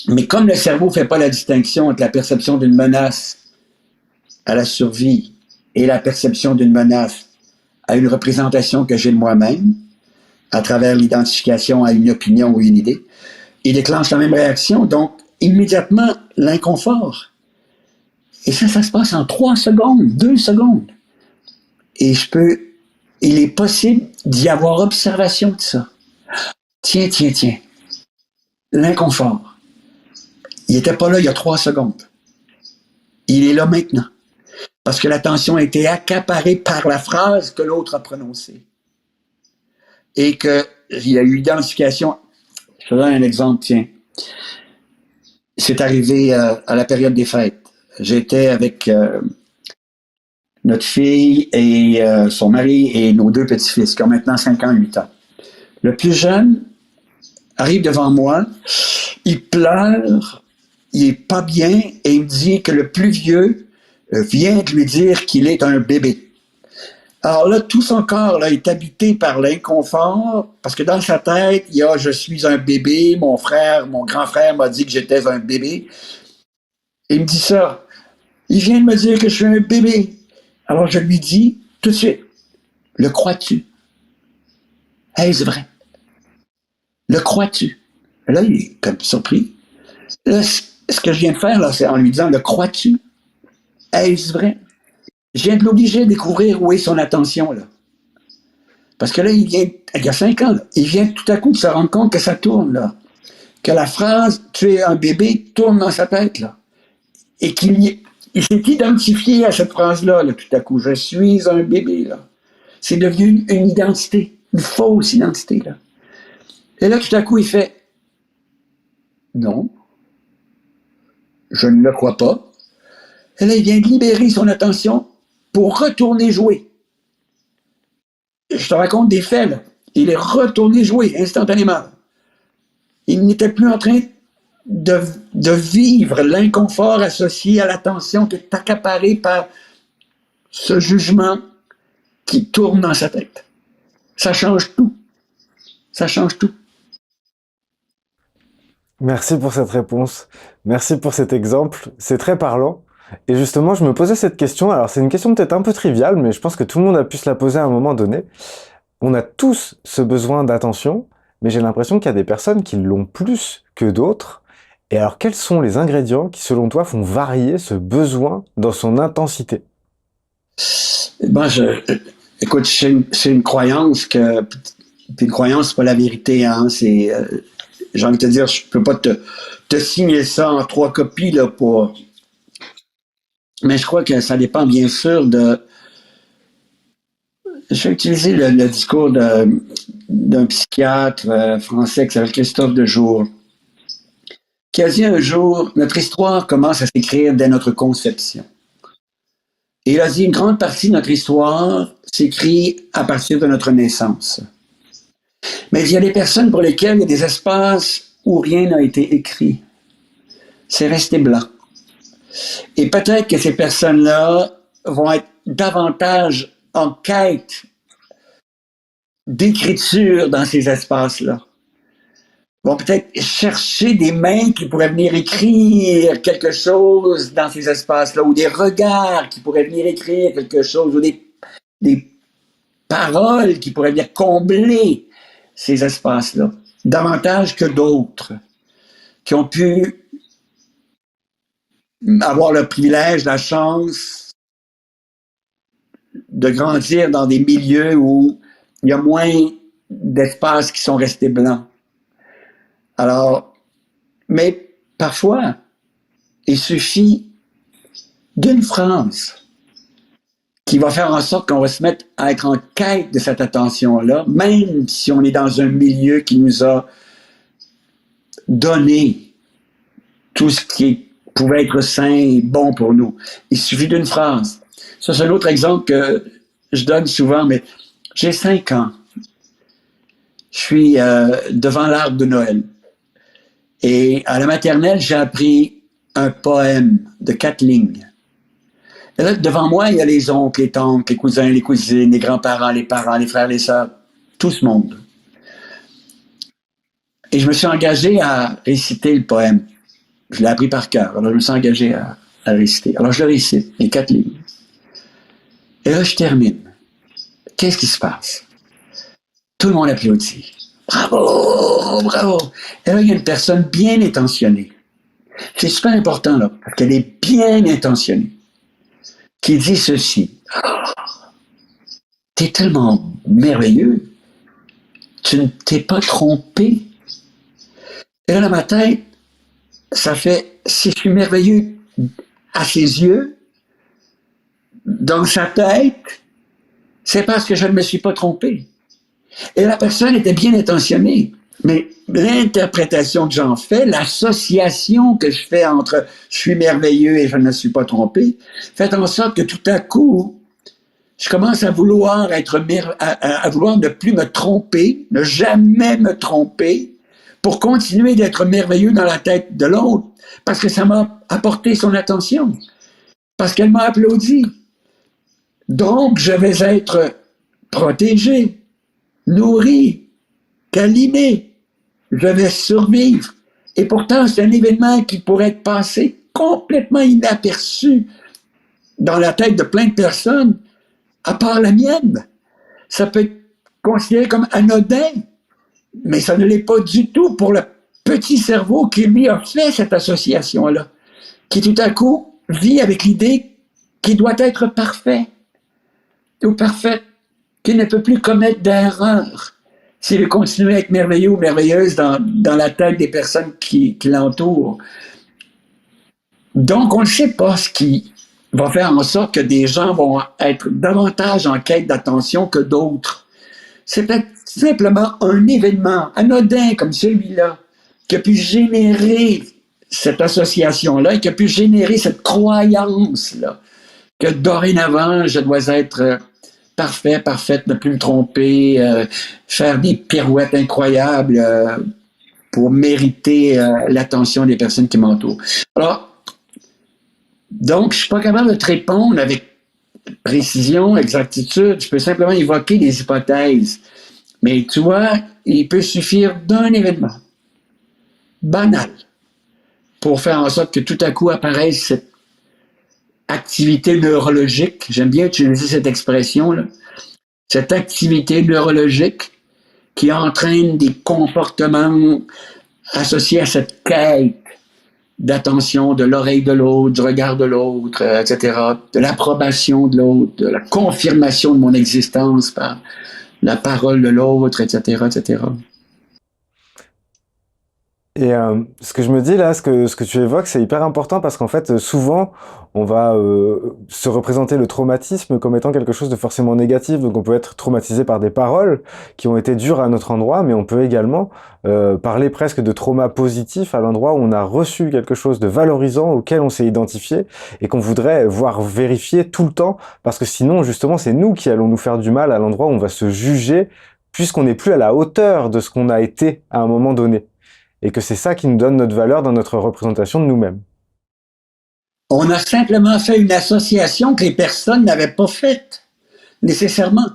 Mais comme le cerveau ne fait pas la distinction entre la perception d'une menace à la survie et la perception d'une menace à une représentation que j'ai de moi-même, à travers l'identification à une opinion ou une idée, il déclenche la même réaction, donc immédiatement l'inconfort. Et ça se passe en 3 secondes, 2 secondes. Et il est possible d'y avoir observation de ça. Tiens, tiens, tiens. L'inconfort. Il n'était pas là il y a 3 secondes. Il est là maintenant. Parce que l'attention a été accaparée par la phrase que l'autre a prononcée. Et qu'il y a eu identification. Je te donne un exemple, tiens. C'est arrivé à la période des fêtes. J'étais avec notre fille et son mari et nos 2 petits-fils qui ont maintenant 5 ans, 8 ans. Le plus jeune arrive devant moi, il pleure, il est pas bien et il me dit que le plus vieux vient de lui dire qu'il est un bébé. Alors là, tout son corps là, est habité par l'inconfort, parce que dans sa tête, il y a « je suis un bébé », mon grand frère m'a dit que j'étais un bébé. Il me dit ça. Il vient de me dire que je suis un bébé. Alors je lui dis tout de suite, le crois-tu? Est-ce vrai? Le crois-tu? Là, il est comme surpris. Là, ce que je viens de faire, là, c'est en lui disant, le crois-tu? Est-ce vrai? Je viens de l'obliger à découvrir où est son attention, là. Parce que là, il y a 5 ans, là, il vient tout à coup de se rendre compte que ça tourne, là. Que la phrase « tu es un bébé » tourne dans sa tête, là. Et il s'est identifié à cette phrase-là, là, tout à coup. « Je suis un bébé », là. C'est devenu une identité, une fausse identité, là. Et là, tout à coup, il fait « non, je ne le crois pas ». Et là, il vient de libérer son attention pour retourner jouer. Je te raconte des faits, là. Il est retourné jouer instantanément. Il n'était plus en train de vivre l'inconfort associé à l'attention qui est accaparée par ce jugement qui tourne dans sa tête. Ça change tout. Ça change tout. Merci pour cette réponse. Merci pour cet exemple. C'est très parlant. Et justement, je me posais cette question. Alors, c'est une question peut-être un peu triviale, mais je pense que tout le monde a pu se la poser à un moment donné. On a tous ce besoin d'attention, mais j'ai l'impression qu'il y a des personnes qui l'ont plus que d'autres. Et alors, quels sont les ingrédients qui, selon toi, font varier ce besoin dans son intensité? Ben, écoute, c'est une croyance que... Puis une croyance, c'est pas la vérité, hein. C'est... j'ai envie de te dire, je peux pas te signer ça en 3 copies, là, pour... Mais je crois que ça dépend, bien sûr, de... Je vais utiliser le discours d'un psychiatre français qui s'appelle Christophe Dejour, qui a dit un jour, notre histoire commence à s'écrire dès notre conception. Et il a dit, une grande partie de notre histoire s'écrit à partir de notre naissance. Mais il y a des personnes pour lesquelles il y a des espaces où rien n'a été écrit. C'est resté blanc. Et peut-être que ces personnes-là vont être davantage en quête d'écriture dans ces espaces-là. Vont peut-être chercher des mains qui pourraient venir écrire quelque chose dans ces espaces-là, ou des regards qui pourraient venir écrire quelque chose, ou des paroles qui pourraient venir combler ces espaces-là, davantage que d'autres, qui ont pu avoir le privilège, la chance de grandir dans des milieux où il y a moins d'espaces qui sont restés blancs. Alors, mais parfois, il suffit d'une phrase qui va faire en sorte qu'on va se mettre à être en quête de cette attention-là, même si on est dans un milieu qui nous a donné tout ce qui pouvait être sain et bon pour nous. Il suffit d'une phrase. Ça, c'est un autre exemple que je donne souvent, mais j'ai 5 ans. Je suis devant l'arbre de Noël. Et à la maternelle, j'ai appris un poème de 4 lignes. Et là, devant moi, il y a les oncles, les tantes, les cousins, les cousines, les grands-parents, les parents, les frères, les sœurs, tout ce monde. Et je me suis engagé à réciter le poème. Je l'ai appris par cœur. Alors, je me suis engagé à réciter. Alors, je le récite, les 4 lignes. Et là, je termine. Qu'est-ce qui se passe? Tout le monde applaudit. Bravo, bravo. Et là, il y a une personne bien intentionnée. C'est super important, là, parce qu'elle est bien intentionnée. Qui dit ceci. T'es tellement merveilleux. Tu ne t'es pas trompé. Et là, dans ma tête, ça fait, si je suis merveilleux à ses yeux, dans sa tête, c'est parce que je ne me suis pas trompé. Et la personne était bien intentionnée. Mais l'interprétation que j'en fais, l'association que je fais entre je suis merveilleux et je ne me suis pas trompé, fait en sorte que tout à coup, je commence à vouloir à vouloir ne plus me tromper, ne jamais me tromper, pour continuer d'être merveilleux dans la tête de l'autre, parce que ça m'a apporté son attention, parce qu'elle m'a applaudi. Donc, je vais être protégé, nourri, câliné. Je vais survivre. Et pourtant, c'est un événement qui pourrait être passé complètement inaperçu dans la tête de plein de personnes, à part la mienne. Ça peut être considéré comme anodin, mais ça ne l'est pas du tout pour le petit cerveau qui lui a fait cette association-là, qui tout à coup vit avec l'idée qu'il doit être parfait ou parfaite, qu'il ne peut plus commettre d'erreur s'il veut continuer à être merveilleux ou merveilleuse dans la tête des personnes qui l'entourent. Donc, on ne sait pas ce qui va faire en sorte que des gens vont être davantage en quête d'attention que d'autres. C'est peut-être simplement un événement anodin comme celui-là qui a pu générer cette association-là et qui a pu générer cette croyance-là que dorénavant, je dois être parfait, parfaite, ne plus me tromper, faire des pirouettes incroyables pour mériter l'attention des personnes qui m'entourent. Alors, donc, je suis pas capable de te répondre avec précision, exactitude. Je peux simplement évoquer des hypothèses. Mais tu vois, il peut suffire d'un événement banal pour faire en sorte que tout à coup apparaisse cette activité neurologique. J'aime bien utiliser cette expression-là. Cette activité neurologique qui entraîne des comportements associés à cette quête d'attention de l'oreille de l'autre, du regard de l'autre, etc., de l'approbation de l'autre, de la confirmation de mon existence par la parole de l'autre, etc., etc. Et ce que je me dis là, ce que tu évoques, c'est hyper important parce qu'en fait, souvent, on va se représenter le traumatisme comme étant quelque chose de forcément négatif. Donc on peut être traumatisé par des paroles qui ont été dures à notre endroit, mais on peut également parler presque de trauma positif à l'endroit où on a reçu quelque chose de valorisant auquel on s'est identifié et qu'on voudrait voir vérifier tout le temps parce que sinon, justement, c'est nous qui allons nous faire du mal à l'endroit où on va se juger puisqu'on n'est plus à la hauteur de ce qu'on a été à un moment donné. Et que c'est ça qui nous donne notre valeur dans notre représentation de nous-mêmes. On a simplement fait une association que les personnes n'avaient pas faite, nécessairement.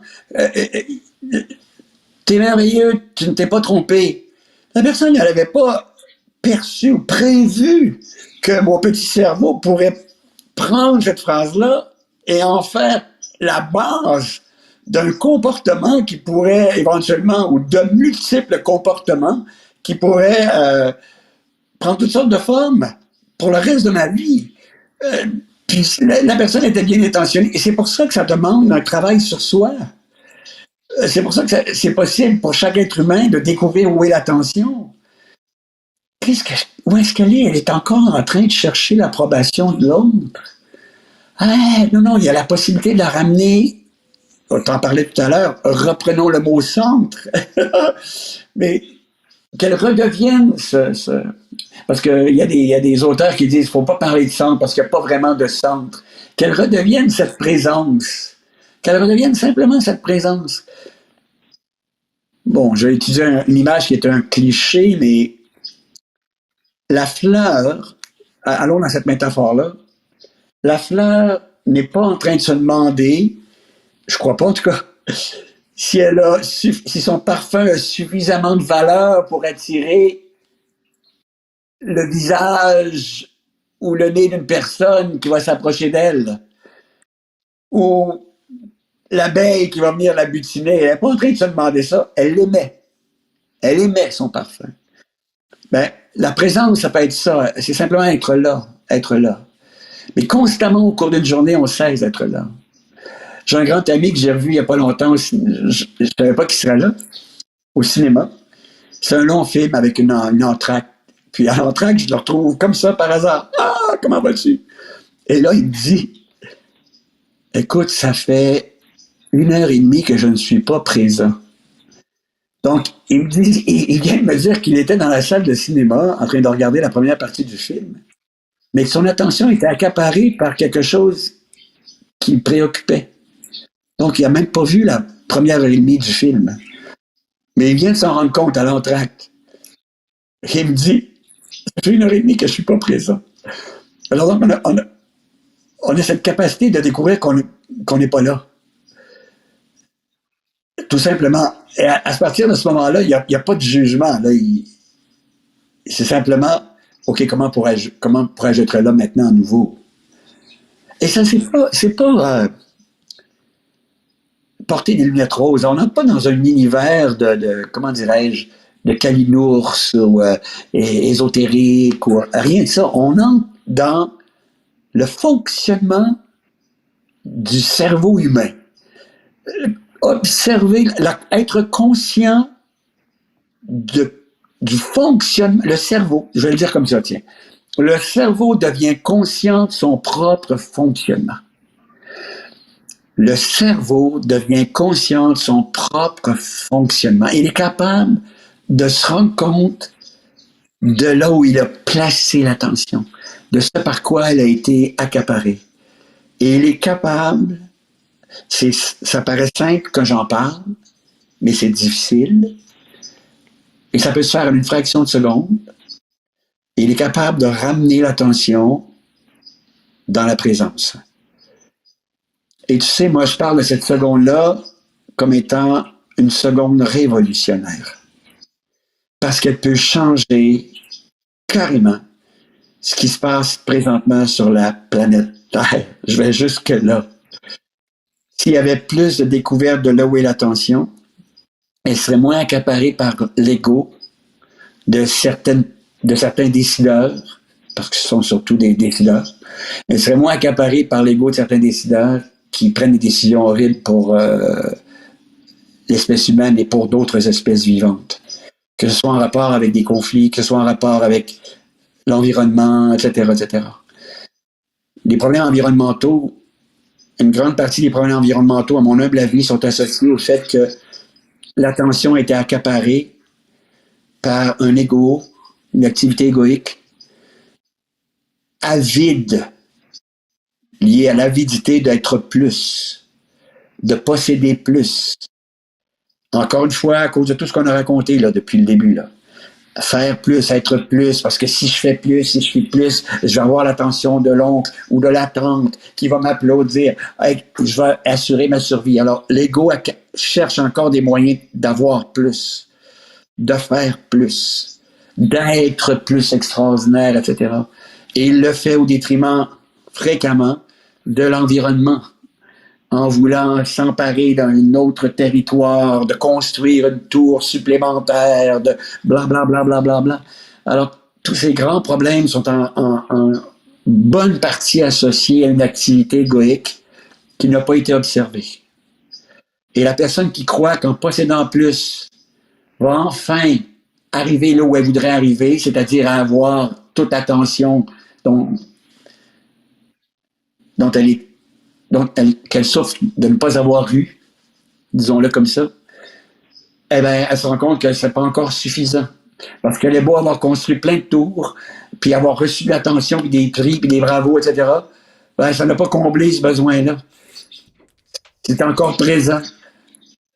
T'es merveilleux, tu ne t'es pas trompé. La personne n'avait pas perçu ou prévu que mon petit cerveau pourrait prendre cette phrase-là et en faire la base d'un comportement qui pourrait éventuellement, ou de multiples comportements, qui pourrait prendre toutes sortes de formes pour le reste de ma vie. Puis la personne était bien intentionnée. Et c'est pour ça que ça demande un travail sur soi. C'est pour ça que c'est possible pour chaque être humain de découvrir où est l'attention. Où est-ce qu'elle est? Elle est encore en train de chercher l'approbation de l'autre. Ah, non, non, il y a la possibilité de la ramener, on t'en parlait tout à l'heure, reprenons le mot centre, mais qu'elle redevienne parce qu'il y a des auteurs qui disent qu'il ne faut pas parler de centre parce qu'il n'y a pas vraiment de centre. Qu'elle redevienne cette présence. Qu'elle redevienne simplement cette présence. Bon, j'ai utilisé une image qui est un cliché, mais la fleur, allons dans cette métaphore-là, la fleur n'est pas en train de se demander, je crois pas en tout cas, si son parfum a suffisamment de valeur pour attirer le visage ou le nez d'une personne qui va s'approcher d'elle, ou l'abeille qui va venir la butiner. Elle n'est pas en train de se demander ça, elle l'aimait. Elle aimait son parfum. Ben, la présence, ça peut être ça. C'est simplement être là. Être là. Mais constamment, au cours d'une journée, on cesse d'être là. J'ai un grand ami que j'ai revu il n'y a pas longtemps. Je ne savais pas qu'il serait là, au cinéma. C'est un long film avec une entracte. Puis à l'entracte, je le retrouve comme ça par hasard. Ah, comment vas-tu? Et là, il me dit, écoute, ça fait 1 heure et demie que je ne suis pas présent. Donc, il vient de me dire qu'il était dans la salle de cinéma en train de regarder la première partie du film, mais que son attention était accaparée par quelque chose qui le préoccupait. Donc, il n'a même pas vu la première heure et demie du film. Mais il vient de s'en rendre compte à l'entracte. Il me dit, ça fait 1 heure et demie que je ne suis pas présent. Alors, donc, on a cette capacité de découvrir qu'on n'est pas là. Tout simplement. Et à partir de ce moment-là, il n'y a pas de jugement. Là. C'est simplement, OK, comment pourrais-je être là maintenant à nouveau? Et ça, c'est pas porter des lunettes roses. On n'entre pas dans un univers comment dirais-je, de calinours ou ésotérique ou rien de ça. On entre dans le fonctionnement du cerveau humain. Observer, être conscient du fonctionnement, le cerveau, je vais le dire comme ça, tiens. Le cerveau devient conscient de son propre fonctionnement. Le cerveau devient conscient de son propre fonctionnement. Il est capable de se rendre compte de là où il a placé l'attention, de ce par quoi elle a été accaparée. Et il est capable, ça paraît simple quand j'en parle, mais c'est difficile. Et ça peut se faire en une fraction de seconde. Et il est capable de ramener l'attention dans la présence. Et tu sais, moi, je parle de cette seconde-là comme étant une seconde révolutionnaire. Parce qu'elle peut changer carrément ce qui se passe présentement sur la planète Terre. Je vais jusque-là. S'il y avait plus de découvertes de là où est l'attention, elle serait moins accaparée par l'ego de certains décideurs, parce que ce sont surtout des décideurs. Elle serait moins accaparée par l'ego de certains décideurs qui prennent des décisions horribles pour l'espèce humaine et pour d'autres espèces vivantes. Que ce soit en rapport avec des conflits, que ce soit en rapport avec l'environnement, etc., etc. Les problèmes environnementaux, une grande partie des problèmes environnementaux, à mon humble avis, sont associés au fait que l'attention a été accaparée par un ego, une activité égoïque, avide, liée à l'avidité d'être plus, de posséder plus. Encore une fois, à cause de tout ce qu'on a raconté là, depuis le début, là. Faire plus, être plus, parce que si je fais plus, si je suis plus, je vais avoir l'attention de l'oncle ou de la tante qui va m'applaudir. Hey, je vais assurer ma survie. Alors, l'ego cherche encore des moyens d'avoir plus, de faire plus, d'être plus extraordinaire, etc. Et il le fait au détriment, fréquemment, de l'environnement, en voulant s'emparer d'un autre territoire, de construire une tour supplémentaire, de blablabla. Bla, bla, bla, bla. Alors, tous ces grands problèmes sont en bonne partie associés à une activité égoïque qui n'a pas été observée. Et la personne qui croit qu'en possédant plus, va enfin arriver là où elle voudrait arriver, c'est-à-dire à avoir toute l'attention dont elle est qu'elle souffre de ne pas avoir eu, disons-le comme ça, eh bien, elle se rend compte que c'est pas encore suffisant. Parce qu'elle est beau avoir construit plein de tours, puis avoir reçu de l'attention, puis des prix, puis des bravos, etc. Ben, ça n'a pas comblé ce besoin-là. C'est encore présent.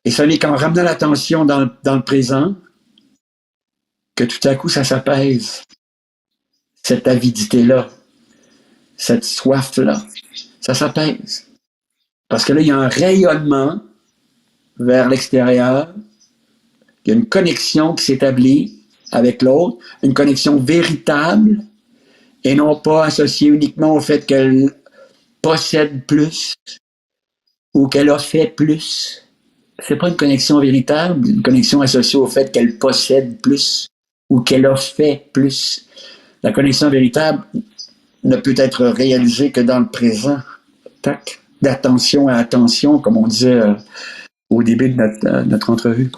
Et ce n'est qu'en ramenant l'attention dans le présent que tout à coup, ça s'apaise. Cette avidité-là, cette soif-là, ça s'apaise. Parce que là, il y a un rayonnement vers l'extérieur, il y a une connexion qui s'établit avec l'autre, une connexion véritable et non pas associée uniquement au fait qu'elle possède plus ou qu'elle a fait plus. C'est pas une connexion véritable, une connexion associée au fait qu'elle possède plus ou qu'elle a fait plus. La connexion véritable ne peut être réalisée que dans le présent. Tac. D'attention à attention, comme on disait au début de notre entrevue.